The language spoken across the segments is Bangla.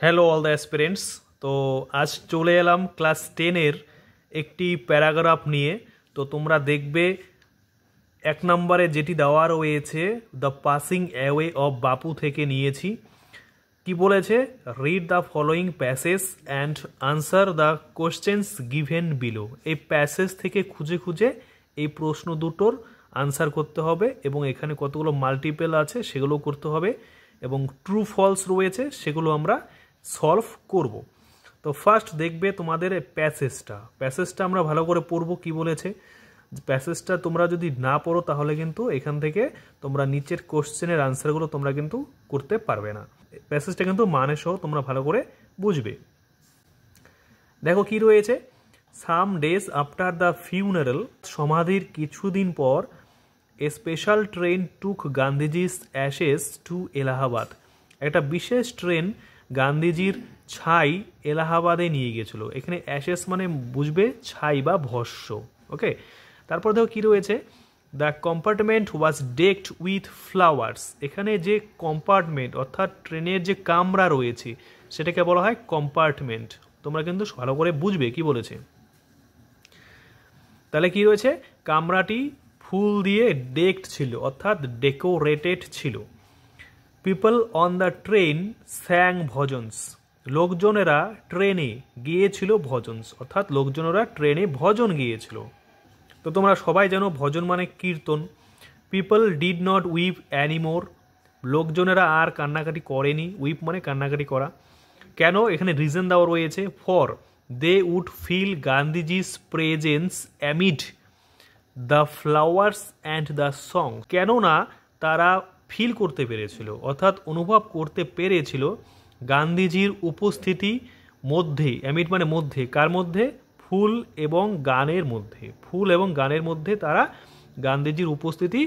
Hello all the aspirants. তো আজ চলে এলাম ক্লাস 10-এর একটি প্যারাগ্রাফ নিয়ে। তো তোমরা দেখবে 1 নম্বরে যেটি দেওয়া রয়েছে দ্য পাসিং অ্যাওয়ে অফ বাপু থেকে নিয়েছি। কি বলেছে? Read the following passage and answer the questions given below. এই প্যাসেজ থেকে খুঁজে খুঁজে এই প্রশ্ন দুটোর আনসার করতে হবে এবং এখানে কতগুলো মাল্টিপল আছে সেগুলো করতে হবে এবং ট্রু ফলস রয়েছে সেগুলো আমরা সলভ করব। তো ফার্স্ট দেখবে তোমাদের প্যাসেজটা আমরা ভালো করে পড়বো। কি বলেছে প্যাসেজটা তোমরা যদি না পড়ো তাহলে কিন্তু এখান থেকে তোমরা নিচের কোশ্চেনের আনসারগুলো তোমরা কিন্তু করতে পারবে না। প্যাসেজটা কিন্তু মানে সহ তোমরা ভালো করে বুঝবে। দেখো কি রয়েছে, some days after the funeral, সমাধির কিছুদিন পর, a special train took Gandhiji's ashes to Allahabad, একটা বিশেষ ট্রেন গান্ধীজির ছাই এলাহাবাদে নিয়ে গিয়েছিল। এখানে অ্যাশেস মানে বুঝবে ছাই বা ভস্য। ওকে, তারপর দেখো কি রয়েছে, the compartment was decked with flowers. এখানে যে কম্পার্টমেন্ট অর্থাৎ ট্রেনের যে কামরা রয়েছে সেটাকে বলা হয় কম্পার্টমেন্ট। তোমরা কিন্তু ভালো করে বুঝবে কি বলেছে। তাহলে কি রয়েছে, কামরাটি ফুল দিয়ে ডেকড ছিল অর্থাৎ ডেকোরেটেড ছিল। People on the train স্যাং bhajans, লোকজনেরা ট্রেনে গিয়েছিল ভজনস অর্থাৎ লোকজনেরা ট্রেনে ভজন গিয়েছিল। তো তোমরা সবাই জানো ভজন মানে কীর্তন। People did not weep anymore, লোকজনেরা আর কান্নাকাটি করেনি। উইপ মানে কান্নাকাটি করা। কেন? এখানে রিজন দেওয়া রয়েছে, for they would feel Gandhiji's presence amid the flowers and the song. কেননা তারা ফিল করতে পেরেছিল অর্থাৎ অনুভব করতে পেরেছিল গান্ধীজির উপস্থিতি মধ্যে, অ্যামিড মানে মধ্যে, কার মধ্যে? ফুল এবং গানের মধ্যে। ফুল এবং গানের মধ্যে তারা গান্ধীজির উপস্থিতি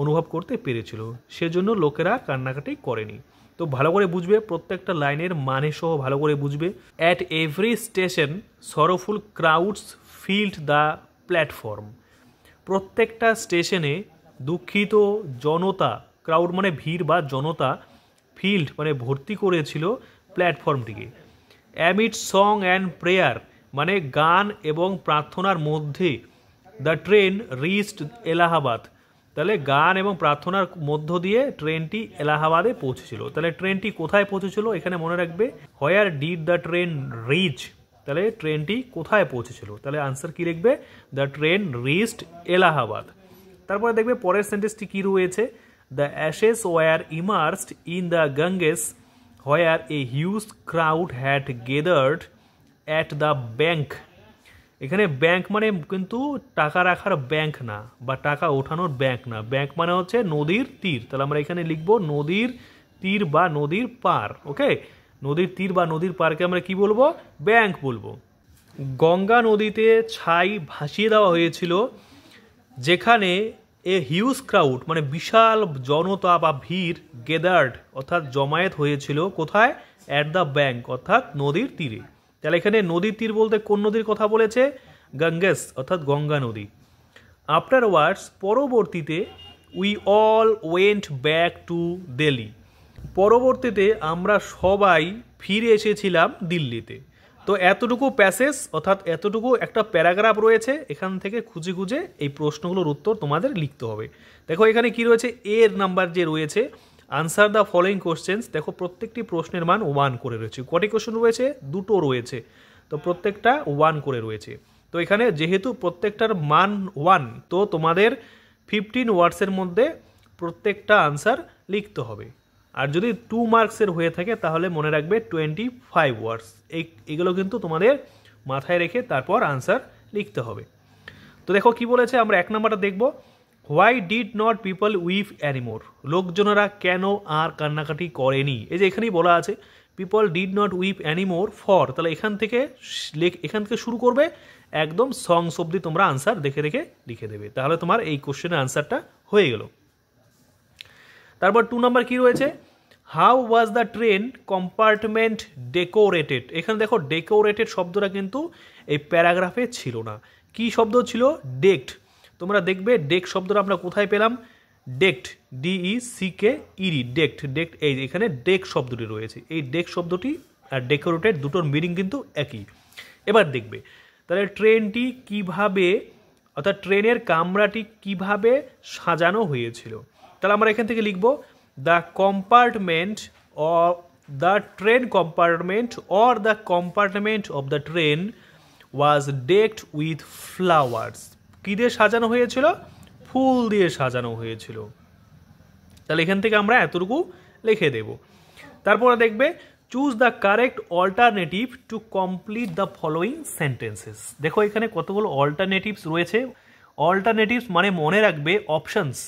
অনুভব করতে পেরেছিল, সেজন্য লোকেরা কান্নাকাটি করেনি। তো ভালো করে বুঝবে, প্রত্যেকটা লাইনের মানে সহ ভালো করে বুঝবে। At every station sorrowful crowds filled the platform, প্রত্যেকটা স্টেশনে দুঃখিত জনতা, ক্রাউড মানে ভিড় বা জনতা, ফিল্ড মানে ভর্তি করেছিল প্ল্যাটফর্মটিকে। অ্যামিড সং অ্যান্ড প্রেয়ার মানে গান এবং প্রার্থনার মধ্যে, দ্য ট্রেন রিচড এলাহাবাদ, তাহলে গান এবং প্রার্থনার মধ্য দিয়ে ট্রেনটি এলাহাবাদে পৌঁছেছিল। তাহলে ট্রেনটি কোথায় পৌঁছেছিল এখানে মনে রাখবে, where did the train reach, তাহলে ট্রেনটি কোথায় পৌঁছেছিল। তাহলে আনসার কি লিখবে, দ্য ট্রেন রিচড এলাহাবাদ। তারপরে দেখবে পরের সেন্টেন্সটি কি রয়েছে, the ashes were immersed in the Ganges where a huge crowd had gathered at the bank. এখানে ব্যাংক মানে কিন্তু টাকা রাখার ব্যাংক না বা টাকা ওঠানোর ব্যাংক না, ব্যাংক মানে হচ্ছে নদীর তীর। তাহলে আমরা এখানে লিখবো নদীর তীর বা নদীর পার। ওকে, নদীর তীর বা নদীর পারকে আমরা কি বলবো? ব্যাংক বলবো। গঙ্গা নদীতে ছাই ভাসিয়ে দেওয়া হয়েছিল, যেখানে এ হিউজ ক্রাউড মানে বিশাল জনতা বা ভিড়, গেদার্ড অর্থাৎ জমায়েত হয়েছিল, কোথায়? অ্যাট দ্য ব্যাংক অর্থাৎ নদীর তীরে। তাহলে এখানে নদীর তীর বলতে কোন নদীর কথা বলেছে? গঙ্গেস অর্থাৎ গঙ্গা নদী। আফটার ওয়ার্ডস পরবর্তীতে, we all went back to Delhi, পরবর্তীতে আমরা সবাই ফিরে এসেছিলাম দিল্লিতে। তো এতটুকু প্যাসেজ অর্থাৎ এতটুকু একটা প্যারাগ্রাফ রয়েছে, এখান থেকে খুঁজে খুঁজে এই প্রশ্নগুলোর উত্তর তোমাদের লিখতে হবে। দেখো এখানে কি রয়েছে, এর নাম্বার যে রয়েছে, আনসার দ্য ফলোয়িং কোশ্চেন্স। দেখো প্রত্যেকটি প্রশ্নের মান 1 করে রয়েছে। কটি কোশ্চেন রয়েছে? 2টো রয়েছে, তো প্রত্যেকটা 1 করে রয়েছে। তো এখানে যেহেতু প্রত্যেকটার মান 1, তো তোমাদের 15 ওয়ার্ডসের মধ্যে প্রত্যেকটা আনসার লিখতে হবে। আর যদি 2 মার্কসের হয়ে থাকে তাহলে মনে রাখবে 25 ওয়ার্ডস। এগুলো কিন্তু তোমাদের মাথায় রেখে তারপর আনসার লিখতে হবে। তো দেখো কি বলেছে, আমরা 1 নাম্বারটা দেখব, why did not people weep anymore, লোকজনেরা কেন আর কান্নাকাটি করেনি। এই যে এখানেই বলা আছে people did not weep anymore for, তাহলে এখান থেকে শুরু করবে, একদম সংস অবধি তোমরা আনসার দেখে রেখে লিখে দেবে, তাহলে তোমার এই কোশ্চেনের আনসারটা হয়ে গেল। তারপর 2 নাম্বার কি রয়েছে, how was the train compartment decorated. এখানে দেখো ডেকোরেটেড শব্দটা কিন্তু এই প্যারাগ্রাফে ছিল না। কি শব্দ ছিল? ডেকড। তোমরা দেখবে ডেক শব্দটা আমরা কোথায় পেলাম? ডেকড, DECKED, ডেকড। এই এখানে ডেক শব্দটি রয়েছে, এই ডেক শব্দটি আর ডেকোরেটেড দুটোর মিনিং কিন্তু একই। এবার দেখবে তাহলে ট্রেনটি কিভাবে, অর্থাৎ ট্রেনের কামরাটি কিভাবে সাজানো হয়েছিল। তাহলে আমরা এখান থেকে লিখব the compartment of the train compartment or the compartment of the train was decked with flowers. কী দিয়ে সাজানো হয়েছিল? ফুল দিয়ে সাজানো হয়েছিল। তাহলে এখান থেকে আমরা এতটুকু লিখে দেব। তারপরে দেখবে choose the correct alternative to complete the following sentences. দেখো এখানে কতগুলো অল্টারনেটিভস রয়েছে। অল্টারনেটিভস মানে মনে রাখবে অপশনস।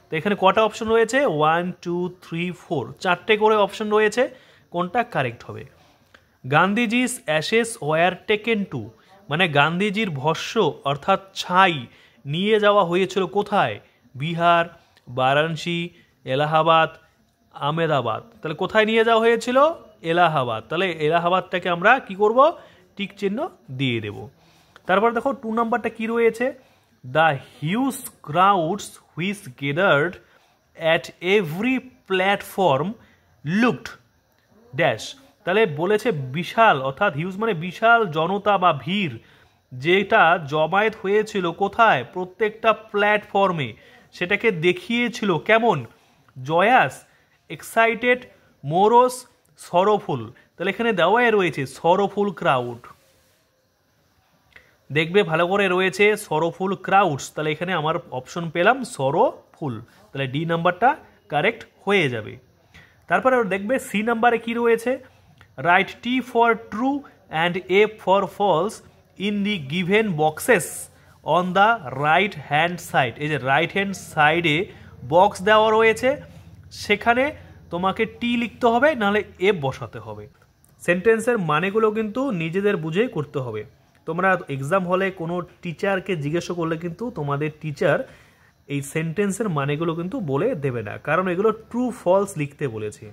তো এখানে কটা অপশন রয়েছে? 1 2 3 4, 4টে করে অপশন রয়েছে। কোনটা কারেক্ট হবে? Gandhiji's Ashes were taken to, মানে গান্ধীজির ভস্য অর্থাৎ ছাই নিয়ে যাওয়া হয়েছিল কোথায়? বিহার, বারাণসী, এলাহাবাদ, আহমেদাবাদ। তাহলে কোথায় নিয়ে যাওয়া হয়েছিল? এলাহাবাদ। তাহলে এলাহাবাদটাকে আমরা কি করব? টিক চিহ্ন দিয়ে দেব। তারপর দেখো 2 নাম্বারটা কি রয়েছে? The huge crowds which গেদার্ড at every platform looked dash. তাহলে বলেছে বিশাল, অর্থাৎ হিউজ মানে বিশাল জনতা বা ভিড়, যেটা জমায়েত হয়েছিল কোথায়? প্রত্যেকটা প্ল্যাটফর্মে। সেটাকে দেখিয়েছিল কেমন? Joyous, excited, morose, sorrowful. তাহলে এখানে দেওয়াই রয়েছে সরোফুল ক্রাউড। দেখবে ভালো করে রয়েছে সরোফুল ক্রাউডস। তাহলে এখানে আমার অপশন পেলাম সরোফুল। তাহলে ডি নাম্বারটা কারেক্ট হয়ে যাবে। তারপরে দেখবে সি নাম্বারে কি রয়েছে? Write T for true and A for false in the given boxes on the right hand side. এই যে রাইট হ্যান্ড সাইডে বক্স দেওয়া রয়েছে, সেখানে তোমাকে টি লিখতে হবে, নাহলে এ বসাতে হবে। সেন্টেন্সের মানেগুলো কিন্তু নিজেদের বুঝেই করতে হবে। তোমরা এক্সাম হলে কোনো টিচারকে জিজ্ঞেস করলে কিন্তু তোমাদের টিচার এই সেন্টেন্সের মানেগুলো কিন্তু বলে দেবে না, কারণ এগুলো ট্রু ফলস লিখতে বলেছে।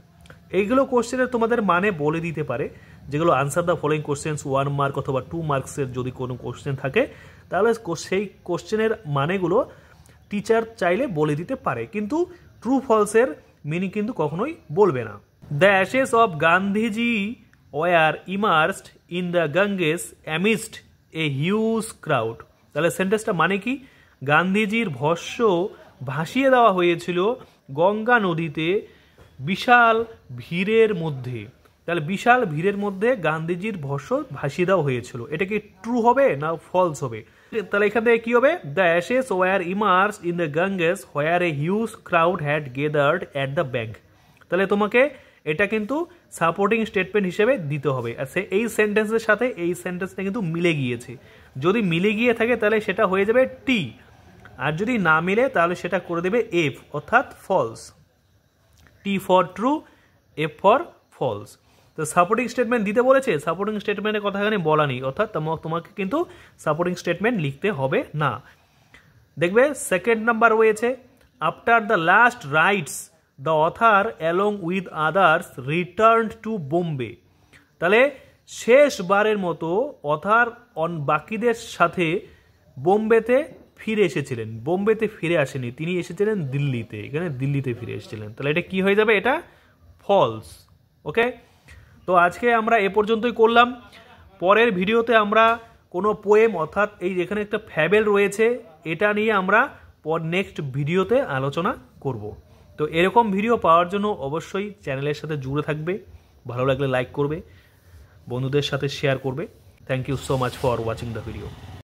এইগুলো কোশ্চেনের তোমাদের মানে বলে দিতে পারে, যেগুলো answer the following questions 1 mark অথবা 2 মার্কসের যদি কোনো কোশ্চেন থাকে, তাহলে সেই কোশ্চেনের মানেগুলো টিচার চাইলে বলে দিতে পারে, কিন্তু ট্রু ফলসের মিনিং কিন্তু কখনোই বলবে না। The ashes of Gandhiji were immersed in the Ganges amidst a huge crowd. তাহলে সেন্টেন্সটা মানে কি? গান্ধীজির ভস্য ভাসিয়ে দেওয়া হয়েছিল গঙ্গা নদীতে বিশাল ভিড়ের মধ্যে। তাহলে বিশাল ভিড়ের মধ্যে গান্ধীজির ভস্য ভাসিয়ে দেওয়া হয়েছিল। এটা কি ট্রু হবে না ফলস হবে? তাহলে এখান থেকে কি হবে? The ashes were immersed in the Ganges where a huge crowd had gathered at the bank. তাহলে তোমাকে এটা কিন্তু সাপোর্টিং স্টেটমেন্ট হিসেবে দিতে হবে। আর এই সেন্টেন্সের সাথে এই সেন্টেন্সটা কিন্তু মিলে গিয়েছে। যদি মিলে গিয়ে থাকে তাহলে সেটা হয়ে যাবে টি, আর যদি না মিলে তাহলে সেটা করে দেবে এফ, অর্থাৎ false. T for true, F for false. তো সাপোর্টিং স্টেটমেন্ট দিতে বলেছে, সাপোর্টিং স্টেটমেন্টের কথা এখানে বলা নেই, অর্থাৎ তোমাকে কিন্তু সাপোর্টিং স্টেটমেন্ট লিখতে হবে না। দেখবে সেকেন্ড নাম্বার রয়েছে after the last rites the author along with others returned to Bombay. তাহলে শেষবারের মতো অথার বাকিদের সাথে বোম্বেতে ফিরে এসেছিলেন। বোম্বেতে ফিরে আসেনি, তিনি এসেছিলেন দিল্লিতে। এখানে দিল্লিতে ফিরে এসেছিলেন। তাহলে এটা কি হয়ে যাবে? এটা ফলস। ওকে, তো আজকে আমরা এ পর্যন্তই করলাম। পরের ভিডিওতে আমরা কোনো পোয়েম, অর্থাৎ এই যেখানে একটা ফ্যাবেল রয়েছে, এটা নিয়ে আমরা নেক্সট ভিডিওতে আলোচনা করব। তো এরকম ভিডিও পাওয়ার জন্য অবশ্যই চ্যানেলের সাথে জুড়ে থাকবে। ভালো লাগলে লাইক করবে, বন্ধুদের সাথে শেয়ার করবে। Thank you so much for watching the video.